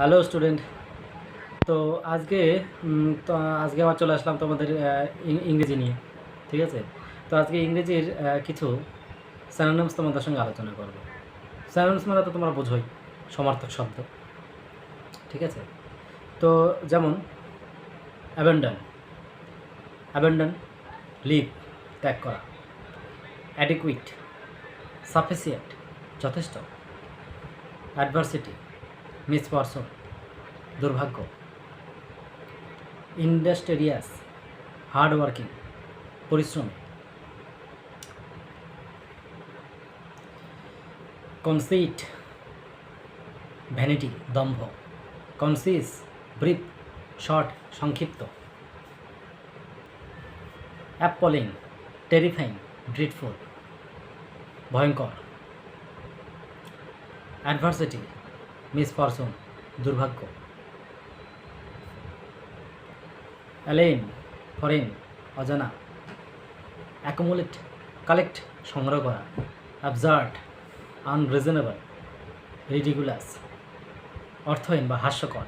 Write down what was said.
Hello student. তো আজকে তো আজকে আবার চলে আসলাম তোমাদের ইংরেজি নিয়ে। ঠিক আছে, তো আজকে ইংরেজির কিছু স্যানোনিমস তোমাদের সঙ্গে আলোচনা করব। স্যানোনিমস মানে তো তোমরা বোঝোই, সমার্থক শব্দ। ঠিক আছে, তো যেমন অ্যাবেন্ডন, অ্যাবেন্ডন লিভ, ত্যাগ করা। অ্যাডিকুইট, সাফিসিয়েন্ট, যথেষ্ট। অ্যাডভার্সিটি, মিসফরচুন, দুর্ভাগ্য। ইন্ডাস্ট্রিয়াস, হার্ড ওয়ার্কিং, পরিশ্রমী। কনসেইট, ভ্যানিটি, দম্ভ। কনসিস, ব্রিফ, শর্ট, সংক্ষিপ্ত। অ্যাপলিং, টেরিফাইং, ড্রিডফুল, ভয়ঙ্কর। অ্যাডভার্সিটি, মিসফরচুন, দুর্ভাগ্য। অ্যালেন, ফরেন, অজানা। অ্যাকুমুলেট, কালেক্ট, সংগ্রহ করা। অ্যাবসার্ড, আনরিজনেবল, রিডিকুলাস, অর্থহীন বা হাস্যকর।